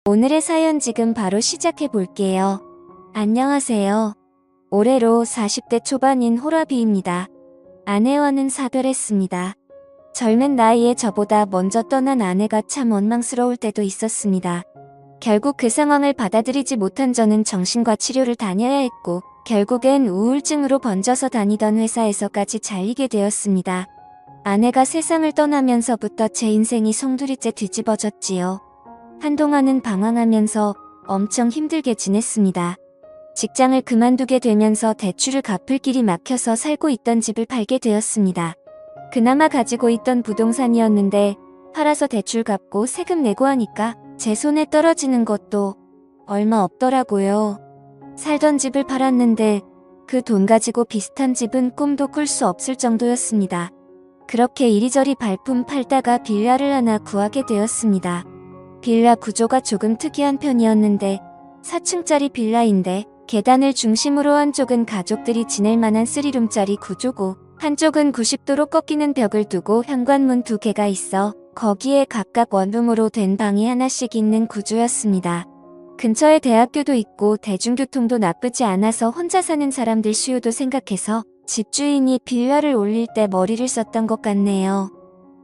오늘의 사연 지금 바로 시작해 볼게요. 안녕하세요. 올해로 40대 초반인 호라비입니다. 아내와는 사별했습니다. 젊은 나이에 저보다 먼저 떠난 아내가 참 원망스러울 때도 있었습니다. 결국 그 상황을 받아들이지 못한 저는 정신과 치료를 다녀야 했고 결국엔 우울증으로 번져서 다니던 회사에서까지 잘리게 되었습니다. 아내가 세상을 떠나면서부터 제 인생이 송두리째 뒤집어졌지요. 한동안은 방황하면서 엄청 힘들게 지냈습니다. 직장을 그만두게 되면서 대출을 갚을 길이 막혀서 살고 있던 집을 팔게 되었습니다. 그나마 가지고 있던 부동산이었는데 팔아서 대출 갚고 세금 내고 하니까 제 손에 떨어지는 것도 얼마 없더라고요. 살던 집을 팔았는데 그 돈 가지고 비슷한 집은 꿈도 꿀 수 없을 정도였습니다. 그렇게 이리저리 발품 팔다가 빌라를 하나 구하게 되었습니다. 빌라 구조가 조금 특이한 편이었는데 4층짜리 빌라인데 계단을 중심으로 한쪽은 가족들이 지낼 만한 3룸짜리 구조고 한쪽은 90도로 꺾이는 벽을 두고 현관문 2개가 있어 거기에 각각 원룸으로 된 방이 하나씩 있는 구조였습니다. 근처에 대학교도 있고 대중교통도 나쁘지 않아서 혼자 사는 사람들 수요도 생각해서 집주인이 빌라를 올릴 때 머리를 썼던 것 같네요.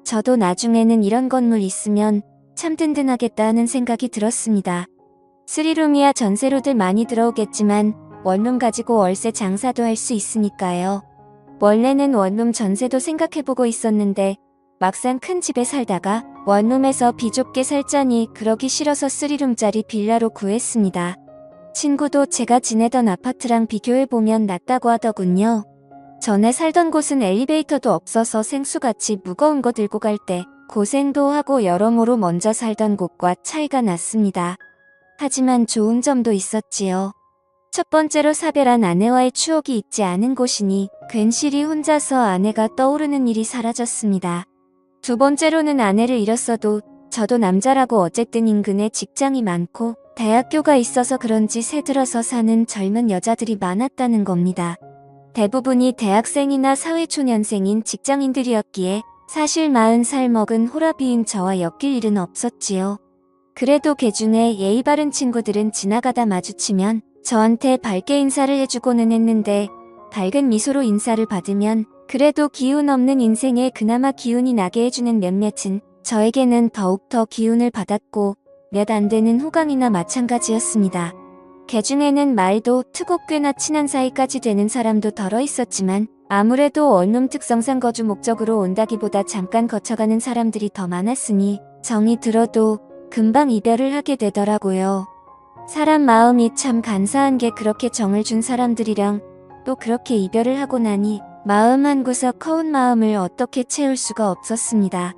저도 나중에는 이런 건물 있으면 참 든든하겠다 하는 생각이 들었습니다. 3룸이야 전세로들 많이 들어오겠지만 원룸 가지고 월세 장사도 할 수 있으니까요. 원래는 원룸 전세도 생각해보고 있었는데 막상 큰 집에 살다가 원룸에서 비좁게 살자니 그러기 싫어서 3룸짜리 빌라로 구했습니다. 친구도 제가 지내던 아파트랑 비교해보면 낫다고 하더군요. 전에 살던 곳은 엘리베이터도 없어서 생수같이 무거운 거 들고 갈 때 고생도 하고 여러모로 먼저 살던 곳과 차이가 났습니다. 하지만 좋은 점도 있었지요. 첫 번째로 사별한 아내와의 추억이 있지 않은 곳이니 괜시리 혼자서 아내가 떠오르는 일이 사라졌습니다. 두 번째로는 아내를 잃었어도 저도 남자라고 어쨌든 인근에 직장이 많고 대학교가 있어서 그런지 새들어서 사는 젊은 여자들이 많았다는 겁니다. 대부분이 대학생이나 사회초년생인 직장인들이었기에 사실 40살 먹은 호라비인 저와 엮일 일은 없었지요. 그래도 개중에 예의 바른 친구들은 지나가다 마주치면 저한테 밝게 인사를 해주고는 했는데 밝은 미소로 인사를 받으면 그래도 기운 없는 인생에 그나마 기운이 나게 해주는 몇몇은 저에게는 더욱더 기운을 받았고 몇 안 되는 호강이나 마찬가지였습니다. 개중에는 말도 트고 꽤나 친한 사이까지 되는 사람도 덜어 있었지만 아무래도 원룸 특성상 거주 목적으로 온다기보다 잠깐 거쳐가는 사람들이 더 많았으니 정이 들어도 금방 이별을 하게 되더라고요. 사람 마음이 참 간사한 게 그렇게 정을 준 사람들이랑 또 그렇게 이별을 하고 나니 마음 한구석 허운 마음을 어떻게 채울 수가 없었습니다.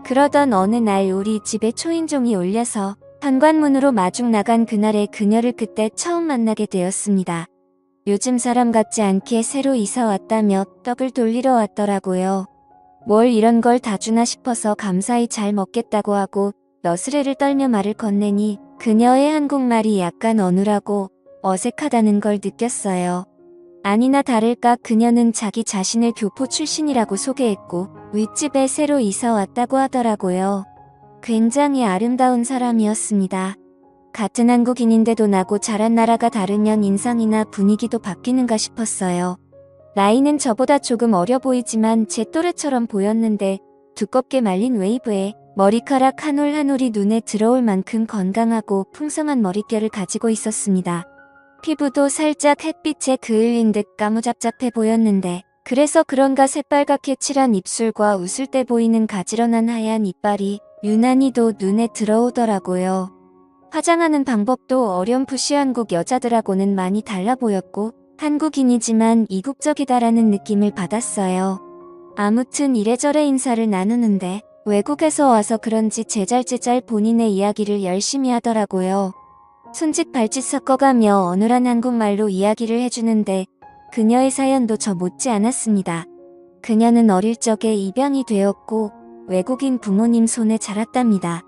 그러던 어느 날 우리 집에 초인종이 울려서 현관문으로 마중 나간 그날의 그녀를 그때 처음 만나게 되었습니다. 요즘 사람 같지 않게 새로 이사 왔다며 떡을 돌리러 왔더라고요. 뭘 이런 걸 다 주나 싶어서 감사히 잘 먹겠다고 하고 너스레를 떨며 말을 건네니 그녀의 한국말이 약간 어눌하고 어색하다는 걸 느꼈어요. 아니나 다를까 그녀는 자기 자신을 교포 출신이라고 소개했고 윗집에 새로 이사 왔다고 하더라고요. 굉장히 아름다운 사람이었습니다. 같은 한국인인데도 나고 자란 나라가 다르면 인상이나 분위기도 바뀌는가 싶었어요. 나이는 저보다 조금 어려 보이지만 제 또래처럼 보였는데 두껍게 말린 웨이브에 머리카락 한 올 한 올이 눈에 들어올 만큼 건강하고 풍성한 머릿결을 가지고 있었습니다. 피부도 살짝 햇빛에 그을린 듯 까무잡잡해 보였는데 그래서 그런가 새빨갛게 칠한 입술과 웃을 때 보이는 가지런한 하얀 이빨이 유난히도 눈에 들어오더라고요. 화장하는 방법도 어렴풋이 한국 여자들하고는 많이 달라 보였고 한국인이지만 이국적이다라는 느낌을 받았어요. 아무튼 이래저래 인사를 나누는데 외국에서 와서 그런지 제잘제잘 본인의 이야기를 열심히 하더라고요. 손짓 발짓 섞어가며 어눌한 한국말로 이야기를 해주는데 그녀의 사연도 저 못지 않았습니다. 그녀는 어릴 적에 입양이 되었고 외국인 부모님 손에 자랐답니다.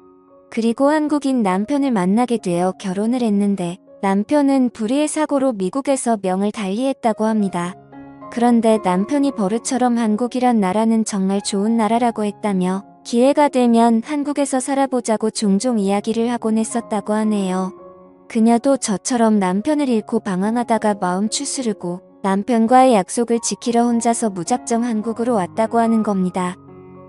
그리고 한국인 남편을 만나게 되어 결혼을 했는데 남편은 불의의 사고로 미국에서 명을 달리했다고 합니다. 그런데 남편이 버릇처럼 한국이란 나라는 정말 좋은 나라라고 했다며 기회가 되면 한국에서 살아보자고 종종 이야기를 하곤 했었다고 하네요. 그녀도 저처럼 남편을 잃고 방황하다가 마음 추스르고 남편과의 약속을 지키러 혼자서 무작정 한국으로 왔다고 하는 겁니다.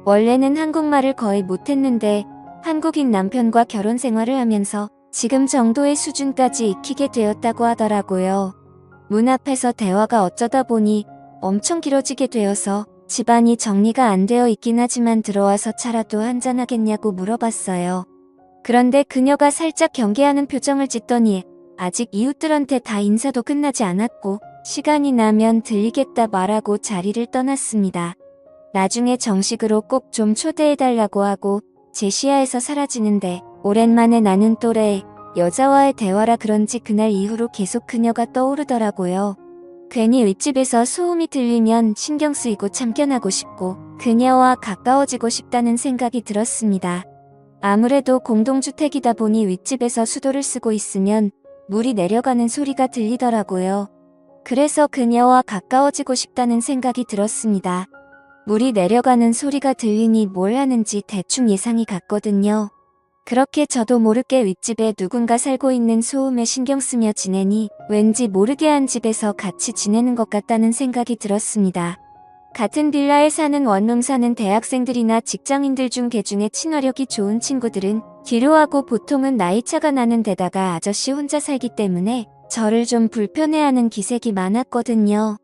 원래는 한국말을 거의 못했는데 한국인 남편과 결혼 생활을 하면서 지금 정도의 수준까지 익히게 되었다고 하더라고요. 문 앞에서 대화가 어쩌다 보니 엄청 길어지게 되어서 집안이 정리가 안 되어 있긴 하지만 들어와서 차라도 한잔하겠냐고 물어봤어요. 그런데 그녀가 살짝 경계하는 표정을 짓더니 아직 이웃들한테 다 인사도 끝나지 않았고 시간이 나면 들리겠다 말하고 자리를 떠났습니다. 나중에 정식으로 꼭 좀 초대해달라고 하고 제 시야에서 사라지는데 오랜만에 나눈 또래 여자와의 대화라 그런지 그날 이후로 계속 그녀가 떠오르더라고요. 괜히 윗집에서 소음이 들리면 신경 쓰이고 참견하고 싶고 그녀와 가까워지고 싶다는 생각이 들었습니다. 아무래도 공동주택이다 보니 윗집에서 수도를 쓰고 있으면 물이 내려가는 소리가 들리더라고요. 그래서 그녀와 가까워지고 싶다는 생각이 들었습니다. 물이 내려가는 소리가 들리니 뭘 하는지 대충 예상이 갔거든요. 그렇게 저도 모르게 윗집에 누군가 살고 있는 소음에 신경 쓰며 지내니 왠지 모르게 한 집에서 같이 지내는 것 같다는 생각이 들었습니다. 같은 빌라에 사는 원룸 사는 대학생들이나 직장인들 중 개중에 친화력이 좋은 친구들은 기루하고 보통은 나이차가 나는 데다가 아저씨 혼자 살기 때문에 저를 좀 불편해하는 기색이 많았거든요.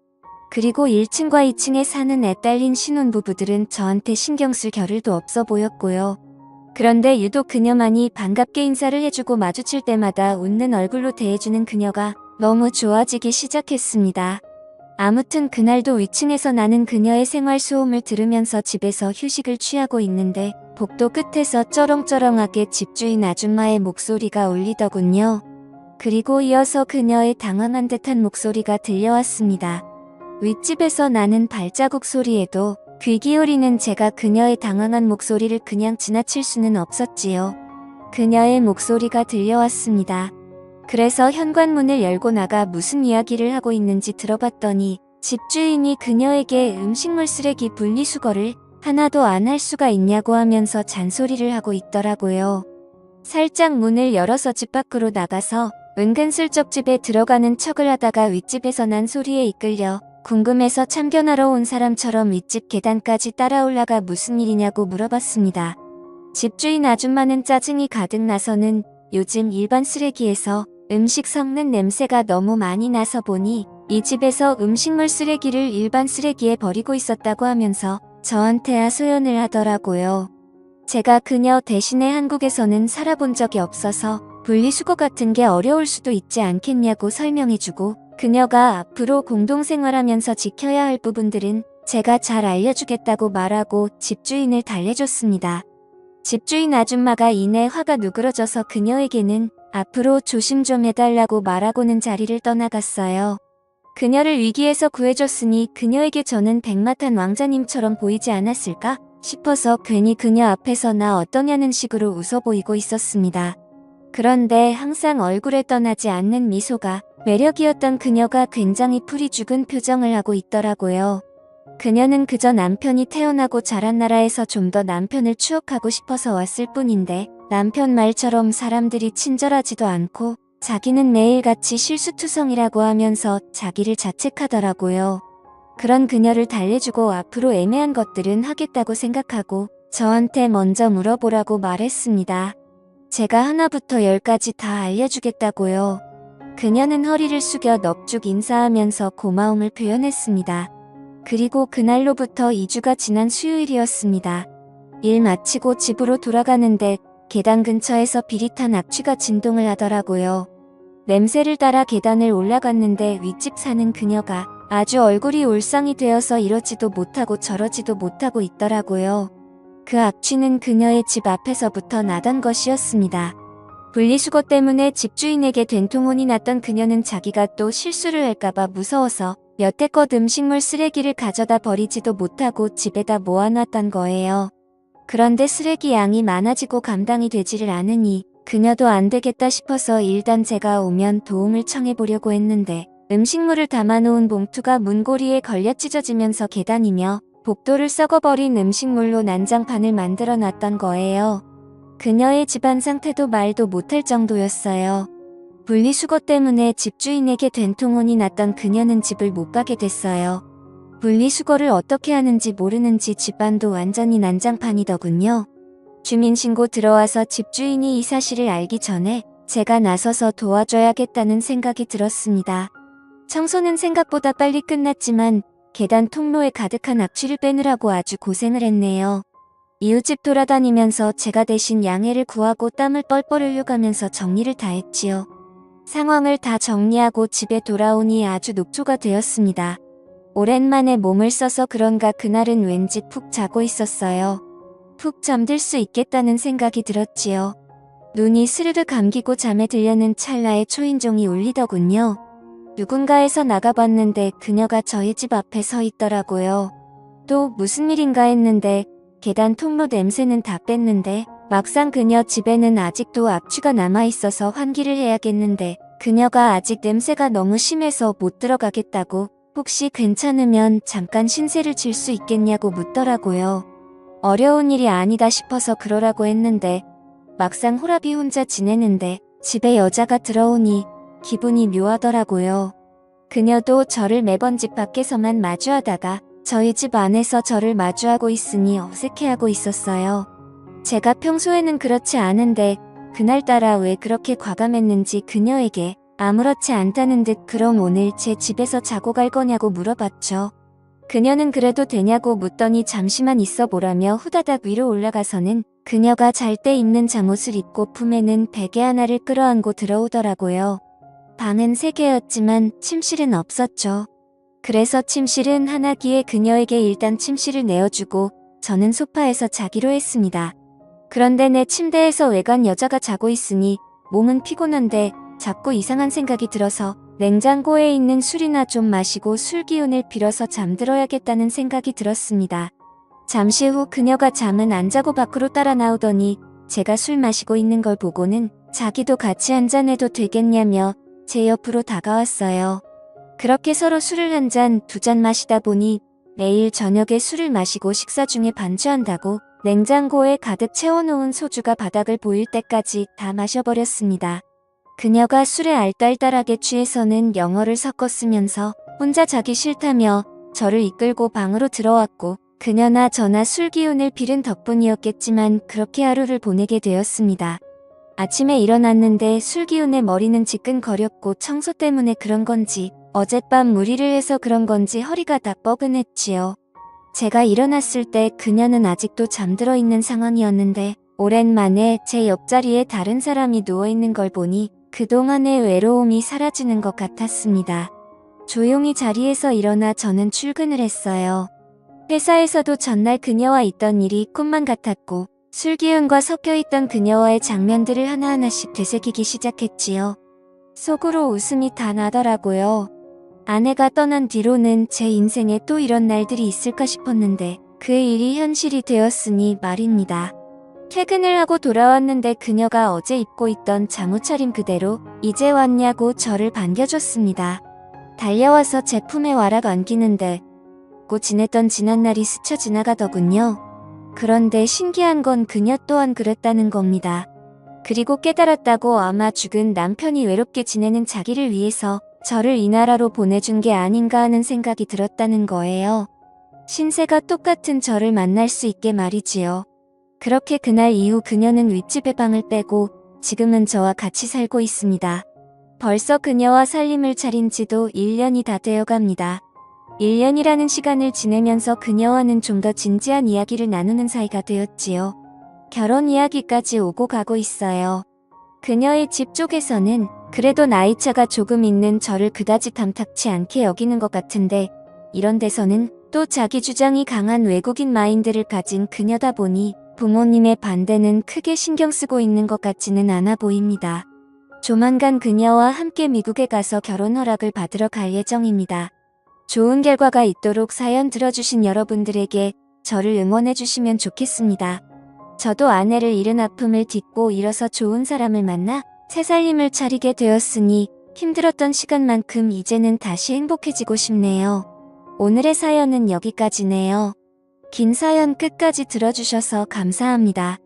그리고 1층과 2층에 사는 애 딸린 신혼부부들은 저한테 신경 쓸 겨를도 없어 보였고요. 그런데 유독 그녀만이 반갑게 인사를 해주고 마주칠 때마다 웃는 얼굴로 대해주는 그녀가 너무 좋아지기 시작했습니다. 아무튼 그날도 위층에서 나는 그녀의 생활 소음을 들으면서 집에서 휴식을 취하고 있는데 복도 끝에서 쩌렁쩌렁하게 집주인 아줌마의 목소리가 울리더군요. 그리고 이어서 그녀의 당황한 듯한 목소리가 들려왔습니다. 윗집에서 나는 발자국 소리에도 귀 기울이는 제가 그녀의 당황한 목소리를 그냥 지나칠 수는 없었지요. 그녀의 목소리가 들려왔습니다. 그래서 현관문을 열고 나가 무슨 이야기를 하고 있는지 들어봤더니 집주인이 그녀에게 음식물 쓰레기 분리수거를 하나도 안 할 수가 있냐고 하면서 잔소리를 하고 있더라고요. 살짝 문을 열어서 집 밖으로 나가서 은근슬쩍 집에 들어가는 척을 하다가 윗집에서 난 소리에 이끌려 궁금해서 참견하러 온 사람처럼 윗집 계단까지 따라 올라가 무슨 일이냐고 물어봤습니다. 집주인 아줌마는 짜증이 가득 나서는 요즘 일반 쓰레기에서 음식 섞는 냄새가 너무 많이 나서 보니 이 집에서 음식물 쓰레기를 일반 쓰레기에 버리고 있었다고 하면서 저한테 하소연을 하더라고요. 제가 그녀 대신에 한국에서는 살아본 적이 없어서 분리수거 같은 게 어려울 수도 있지 않겠냐고 설명해주고 그녀가 앞으로 공동생활하면서 지켜야 할 부분들은 제가 잘 알려주겠다고 말하고 집주인을 달래줬습니다. 집주인 아줌마가 이내 화가 누그러져서 그녀에게는 앞으로 조심 좀 해달라고 말하고는 자리를 떠나갔어요. 그녀를 위기에서 구해줬으니 그녀에게 저는 백마탄 왕자님처럼 보이지 않았을까 싶어서 괜히 그녀 앞에서 나 어떠냐는 식으로 웃어 보이고 있었습니다. 그런데 항상 얼굴에 떠나지 않는 미소가 매력이었던 그녀가 굉장히 풀이 죽은 표정을 하고 있더라고요. 그녀는 그저 남편이 태어나고 자란 나라에서 좀 더 남편을 추억하고 싶어서 왔을 뿐인데 남편 말처럼 사람들이 친절하지도 않고 자기는 매일같이 실수투성이라고 하면서 자기를 자책하더라고요. 그런 그녀를 달래주고 앞으로 애매한 것들은 하겠다고 생각하고 저한테 먼저 물어보라고 말했습니다. 제가 하나부터 10까지 다 알려주겠다고요. 그녀는 허리를 숙여 넙죽 인사하면서 고마움을 표현했습니다. 그리고 그날로부터 2주가 지난 수요일이었습니다. 일 마치고 집으로 돌아가는데 계단 근처에서 비릿한 악취가 진동을 하더라고요. 냄새를 따라 계단을 올라갔는데 윗집 사는 그녀가 아주 얼굴이 울상이 되어서 이러지도 못하고 저러지도 못하고 있더라고요. 그 악취는 그녀의 집 앞에서부터 나던 것이었습니다. 분리수거 때문에 집주인에게 된통혼이 났던 그녀는 자기가 또 실수를 할까봐 무서워서 여태껏 음식물 쓰레기를 가져다 버리지도 못하고 집에다 모아놨던 거예요. 그런데 쓰레기 양이 많아지고 감당이 되지를 않으니 그녀도 안 되겠다 싶어서 일단 제가 오면 도움을 청해보려고 했는데 음식물을 담아놓은 봉투가 문고리에 걸려 찢어지면서 계단이며 복도를 썩어버린 음식물로 난장판을 만들어 놨던 거예요. 그녀의 집안 상태도 말도 못할 정도였어요. 분리수거 때문에 집주인에게 된통혼이 났던 그녀는 집을 못 가게 됐어요. 분리수거를 어떻게 하는지 모르는지 집안도 완전히 난장판이더군요. 주민신고 들어와서 집주인이 이 사실을 알기 전에 제가 나서서 도와줘야겠다는 생각이 들었습니다. 청소는 생각보다 빨리 끝났지만 계단 통로에 가득한 악취를 빼느라고 아주 고생을 했네요. 이웃집 돌아다니면서 제가 대신 양해를 구하고 땀을 뻘뻘 흘려가면서 정리를 다 했지요. 상황을 다 정리하고 집에 돌아오니 아주 녹초가 되었습니다. 오랜만에 몸을 써서 그런가 그날은 왠지 푹 자고 있었어요. 푹 잠들 수 있겠다는 생각이 들었지요. 눈이 스르르 감기고 잠에 들려는 찰나에 초인종이 울리더군요. 누군가에서 나가봤는데 그녀가 저희 집 앞에 서 있더라고요. 또 무슨 일인가 했는데 계단 통로 냄새는 다 뺐는데 막상 그녀 집에는 아직도 악취가 남아있어서 환기를 해야겠는데 그녀가 아직 냄새가 너무 심해서 못 들어가겠다고 혹시 괜찮으면 잠깐 신세를 질 수 있겠냐고 묻더라고요. 어려운 일이 아니다 싶어서 그러라고 했는데 막상 호랍이 혼자 지내는데 집에 여자가 들어오니 기분이 묘하더라고요. 그녀도 저를 매번 집 밖에서만 마주하다가 저희 집 안에서 저를 마주하고 있으니 어색해하고 있었어요. 제가 평소에는 그렇지 않은데 그날따라 왜 그렇게 과감했는지 그녀에게 아무렇지 않다는 듯 그럼 오늘 제 집에서 자고 갈 거냐고 물어봤죠. 그녀는 그래도 되냐고 묻더니 잠시만 있어 보라며 후다닥 위로 올라가서는 그녀가 잘 때 입는 잠옷을 입고 품에는 베개 하나를 끌어안고 들어오더라고요. 방은 3개였지만 침실은 없었죠. 그래서 침실은 하나기에 그녀에게 일단 침실을 내어주고 저는 소파에서 자기로 했습니다. 그런데 내 침대에서 외간 여자가 자고 있으니 몸은 피곤한데 자꾸 이상한 생각이 들어서 냉장고에 있는 술이나 좀 마시고 술 기운을 빌어서 잠들어야겠다는 생각이 들었습니다. 잠시 후 그녀가 잠은 안 자고 밖으로 따라 나오더니 제가 술 마시고 있는 걸 보고는 자기도 같이 한잔해도 되겠냐며 제 옆으로 다가왔어요. 그렇게 서로 술을 한 잔, 2잔 마시다 보니 매일 저녁에 술을 마시고 식사 중에 반주한다고 냉장고에 가득 채워놓은 소주가 바닥을 보일 때까지 다 마셔버렸습니다. 그녀가 술에 알딸딸하게 취해서는 영어를 섞어 쓰면서 혼자 자기 싫다며 저를 이끌고 방으로 들어왔고 그녀나 저나 술 기운을 빌은 덕분이었겠지만 그렇게 하루를 보내게 되었습니다. 아침에 일어났는데 술 기운에 머리는 지끈거렸고 청소 때문에 그런 건지 어젯밤 무리를 해서 그런 건지 허리가 다 뻐근했지요. 제가 일어났을 때 그녀는 아직도 잠들어 있는 상황이었는데 오랜만에 제 옆자리에 다른 사람이 누워있는 걸 보니 그동안의 외로움이 사라지는 것 같았습니다. 조용히 자리에서 일어나 저는 출근을 했어요. 회사에서도 전날 그녀와 있던 일이 꿈만 같았고 술기운과 섞여있던 그녀와의 장면들을 하나하나씩 되새기기 시작했지요. 속으로 웃음이 다 나더라고요. 아내가 떠난 뒤로는 제 인생에 또 이런 날들이 있을까 싶었는데 그 일이 현실이 되었으니 말입니다. 퇴근을 하고 돌아왔는데 그녀가 어제 입고 있던 잠옷 차림 그대로 이제 왔냐고 저를 반겨줬습니다. 달려와서 제 품에 와락 안기는데 잊고 지냈던 지난날이 스쳐 지나가더군요. 그런데 신기한 건 그녀 또한 그랬다는 겁니다. 그리고 깨달았다고 아마 죽은 남편이 외롭게 지내는 자기를 위해서 저를 이 나라로 보내준 게 아닌가 하는 생각이 들었다는 거예요. 신세가 똑같은 저를 만날 수 있게 말이지요. 그렇게 그날 이후 그녀는 윗집에 방을 빼고 지금은 저와 같이 살고 있습니다. 벌써 그녀와 살림을 차린 지도 1년이 다 되어갑니다. 1년이라는 시간을 지내면서 그녀와는 좀 더 진지한 이야기를 나누는 사이가 되었지요. 결혼 이야기까지 오고 가고 있어요. 그녀의 집 쪽에서는 그래도 나이차가 조금 있는 저를 그다지 탐탁치 않게 여기는 것 같은데 이런 데서는 또 자기 주장이 강한 외국인 마인드를 가진 그녀다 보니 부모님의 반대는 크게 신경 쓰고 있는 것 같지는 않아 보입니다. 조만간 그녀와 함께 미국에 가서 결혼 허락을 받으러 갈 예정입니다. 좋은 결과가 있도록 사연 들어주신 여러분들에게 저를 응원해주시면 좋겠습니다. 저도 아내를 잃은 아픔을 딛고 일어서 좋은 사람을 만나 새 살림을 차리게 되었으니 힘들었던 시간만큼 이제는 다시 행복해지고 싶네요. 오늘의 사연은 여기까지네요. 긴 사연 끝까지 들어주셔서 감사합니다.